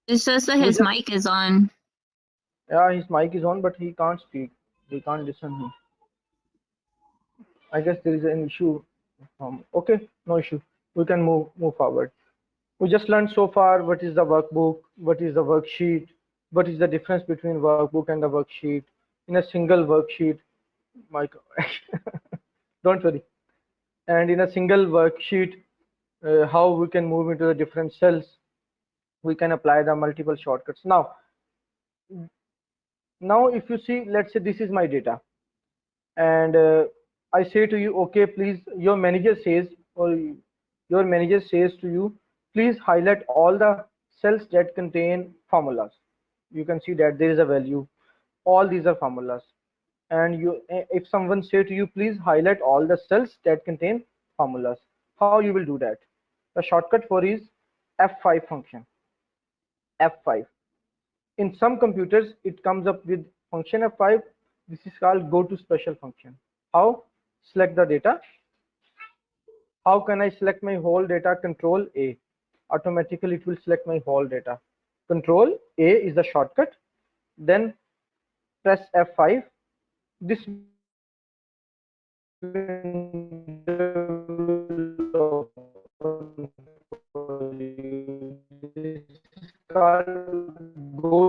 It says that We his just, mic is on. yeah, his mic is on, but he can't speak. We can't listen him. I guess there is an issue. Okay, no issue. We can move forward. We just learned so far what is the workbook, what is the worksheet, what is the difference between workbook and the worksheet. In a single worksheet, Mike, don't worry. And in a single worksheet, how we can move into the different cells, we can apply the multiple shortcuts. Now if you see, let's say this is my data, and I say to you, okay, please, your manager says, or your manager says to you, please highlight all the cells that contain formulas. You can see that there is a value. All these are formulas. And if someone say to you, please highlight all the cells that contain formulas, how you will do that? The shortcut for is F5 function. F5. In some computers, it comes up with function F5. This is called go to special function. How? Select the data. How can I select my whole data? Control A. Automatically it will select my whole data. Control A is the shortcut. Then press F5. This go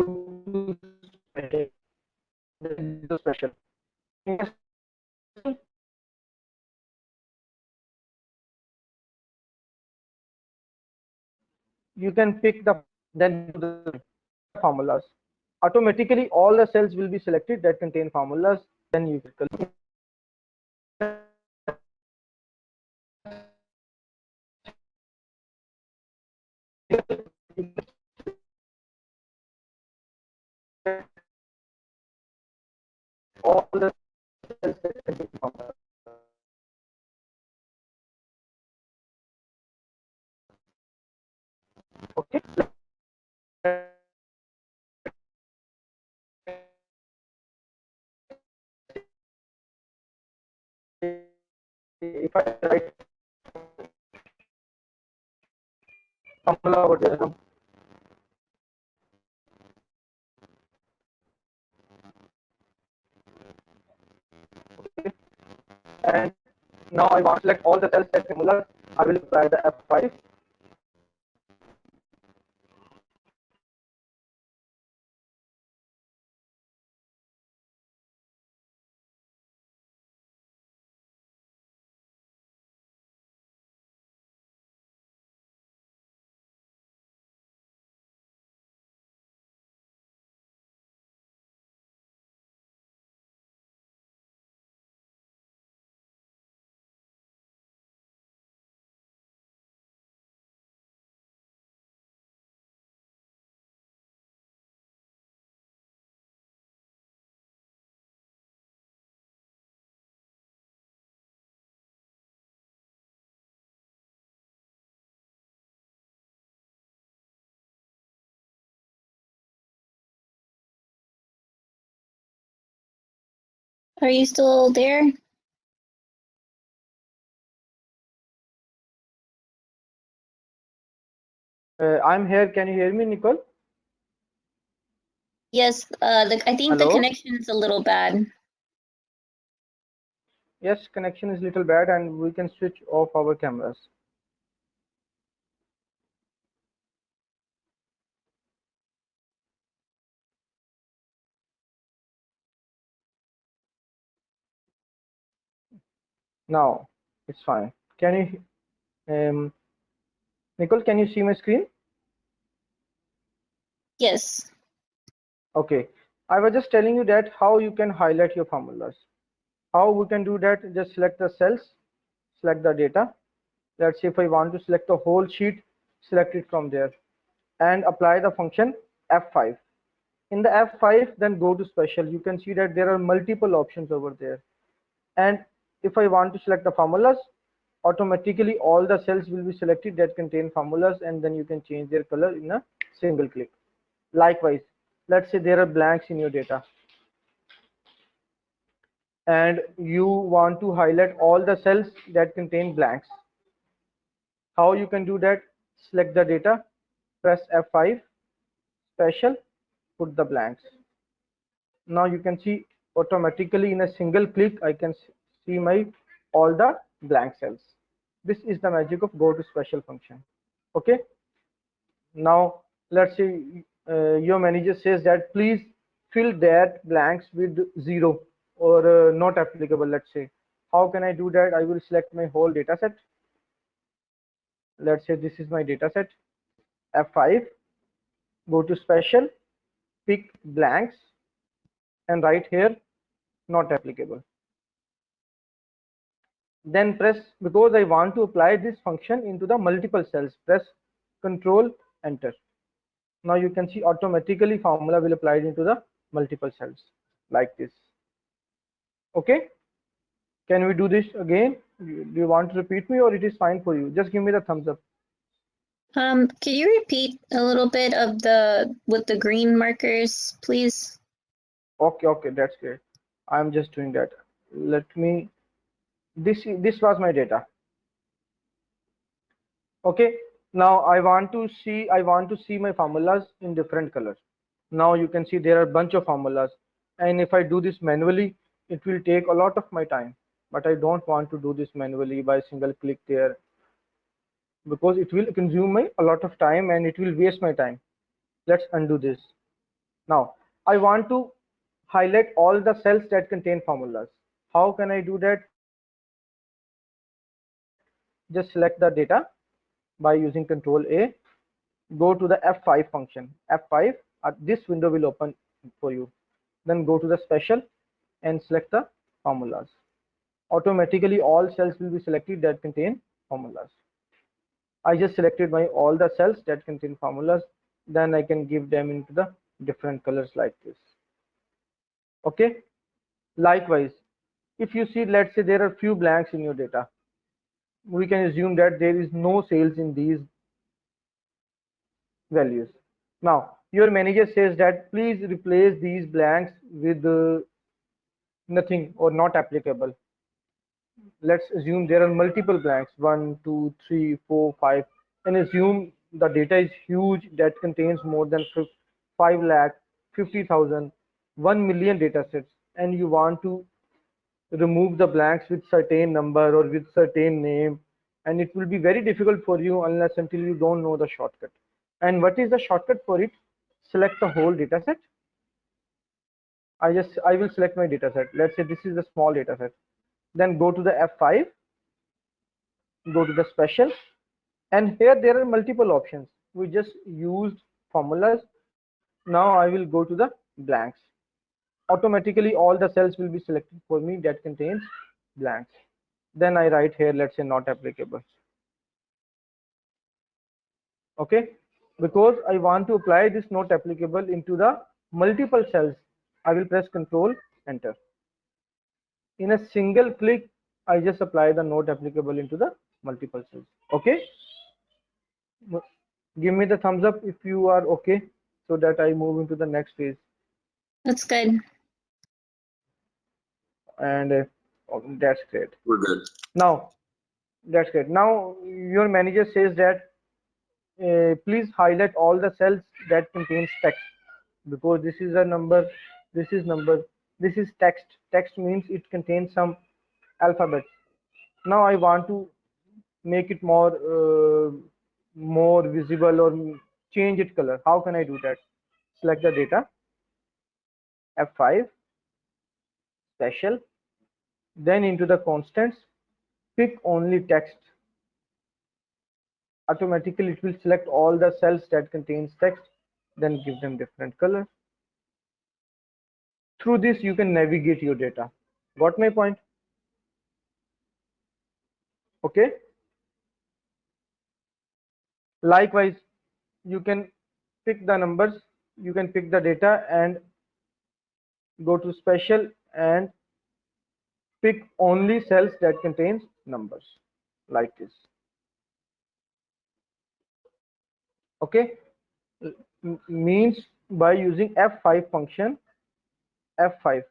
to special. You can pick the then the formulas. Automatically all the cells will be selected that contain formulas. Then you can all the cells that contain formulas. Okay. If I write formula over there, okay. And now I want to select all the cells that similar. I will apply the F5. Are you still there? I'm here. Can you hear me, Nicole? Yes, I think the Hello? connection is a little bad. Yes, connection is little bad and we can switch off our cameras. Now it's fine. Can you, Nicole, can you see my screen? Yes. Okay. I was just telling you that how you can highlight your formulas. How we can do that? Just select the cells, select the data. Let's say if I want to select the whole sheet, select it from there and apply the function F5. In the F5, then go to special. You can see that there are multiple options over there. And if I want to select the formulas, automatically all the cells will be selected that contain formulas, and then you can change their color in a single click. Likewise, let's say there are blanks in your data and you want to highlight all the cells that contain blanks. How you can do that? Select the data, press F5, special, put the blanks. Now you can see automatically in a single click I can see my all the blank cells. This is the magic of go to special function. Okay, now let's say your manager says that please fill that blanks with 0 or not applicable. Let's say, how can I do that? I will select my whole data set. Let's say this is my data set. F5, go to special, pick blanks and write here not applicable. Then press, because I want to apply this function into the multiple cells, press Control Enter. Now you can see automatically formula will apply into the multiple cells like this. Okay, can we do this again? Do you want to repeat me or it is fine for you? Just give me the thumbs up. Can you repeat a little bit of the with the green markers, please? Okay, that's great. I'm just doing that. Let me, this was my data. Okay, now I want to see my formulas in different colors. Now you can see there are a bunch of formulas, and if I do this manually it will take a lot of my time, but I don't want to do this manually by single click there, because it will consume a lot of time and it will waste my time. Let's undo this. Now I want to highlight all the cells that contain formulas. How can I do that? Just select the data by using Control A, go to the F5 function. F5, this window will open for you. Then go to the special and select the formulas. Automatically all cells will be selected that contain formulas. I just selected all the cells that contain formulas. Then I can give them into the different colors like this. Okay. Likewise, if you see, let's say there are few blanks in your data, we can assume that there is no sales in these values. Now your manager says that please replace these blanks with nothing or not applicable. Let's assume there are multiple blanks, 1, 2, 3, 4, 5, and assume the data is huge that contains more than 5 lakh 50,000 1 million data sets, and you want to remove the blanks with certain number or with certain name, and it will be very difficult for you unless until you don't know the shortcut. And what is the shortcut for it? Select the whole data set. I will select my data set. Let's say this is a small data set. Then go to the F5, go to the special, and here there are multiple options. We just used formulas. Now I will go to the blanks. Automatically all the cells will be selected for me that contains blanks. Then I write here, let's say not applicable. Okay, because I want to apply this not applicable into the multiple cells, I will press Control Enter. In a single click I just apply the not applicable into the multiple cells. Okay, give me the thumbs up if you are okay, so that I move into the next phase. That's good. And that's great. We're good. Now that's great. Now your manager says that please highlight all the cells that contains text, because this is a number, this is number, this is text. Text means it contains some alphabets. Now I want to make it more visible or change its color. How can I do that? Select the data, F5, special, then into the constants, pick only text. Automatically it will select all the cells that contains text, then give them different color. Through this you can navigate your data. Got my point? Okay. Likewise, you can pick the numbers, you can pick the data and go to special and pick only cells that contains numbers like this. Okay, means by using F5 function, F5,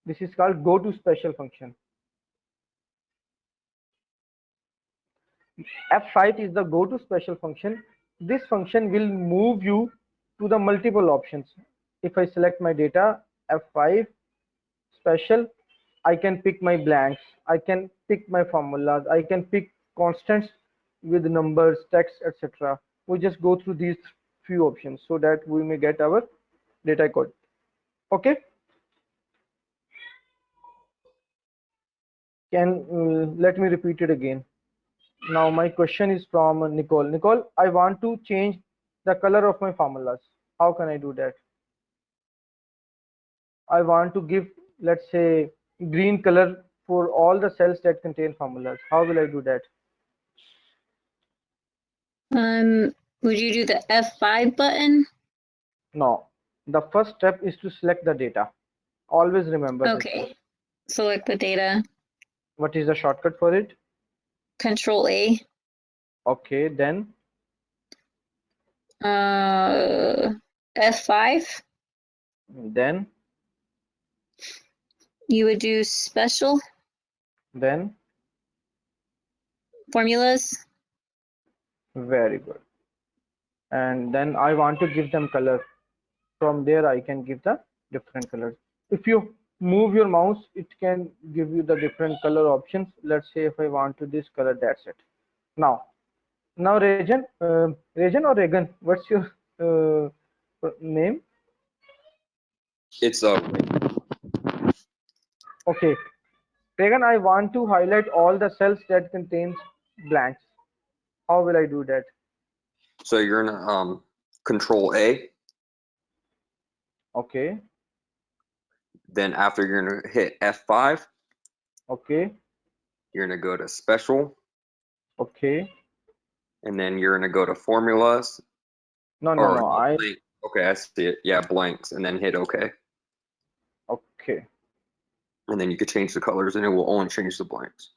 this is called go to special function. F5 is the go to special function. This function will move you to the multiple options. If I select my data, F5, special, I can pick my blanks, I can pick my formulas, I can pick constants with numbers, text, etc. We just go through these few options so that we may get our data code. Okay. Let me repeat it again. Now my question is from Nicole. Nicole, I want to change the color of my formulas. How can I do that? I want to give, let's say, green color for all the cells that contain formulas. How will I do that? Would you do the F5 button? No. The first step is to select the data. Always remember this. Okay. Select the data. What is the shortcut for it? Control A. Okay, then F5. You would do special then formulas. very good. And then I want to give them color. From there I can give the different colors. If you move your mouse, it can give you the different color options. Let's say if I want to this color, that's it. Now Rajan, Rajan or Regan, what's your name? It's Okay, Regan, I want to highlight all the cells that contains blanks. How will I do that? so you're gonna Control A. Okay, Then after you're gonna hit F5. okay, You're gonna go to Special, okay. and then you're gonna go to Formulas. No, Blank. Okay, I see it. Yeah, blanks, and then hit OK. Okay, And then you could change the colors, and it will only change the blanks.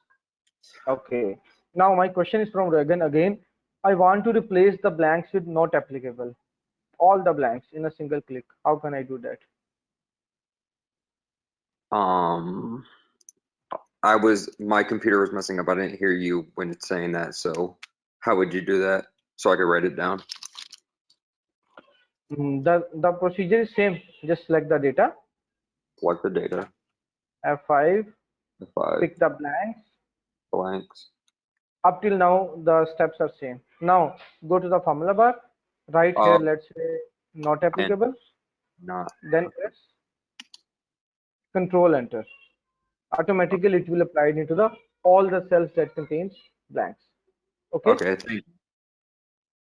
okay. Now my question is from Regan again. I want to replace the blanks with not applicable. All the blanks in a single click. How can I do that? My computer was messing up. I didn't hear you when it's saying that. So how would you do that? So I could write it down. The procedure is same. Just select the data. Select the data. F5. F5, Pick the blanks. blanks. Up till now, the steps are same. Now go to the formula bar. Right here, let's say not applicable. Not. Then press Control Enter. Automatically, it will apply it into the all the cells that contains blanks. Okay. Okay.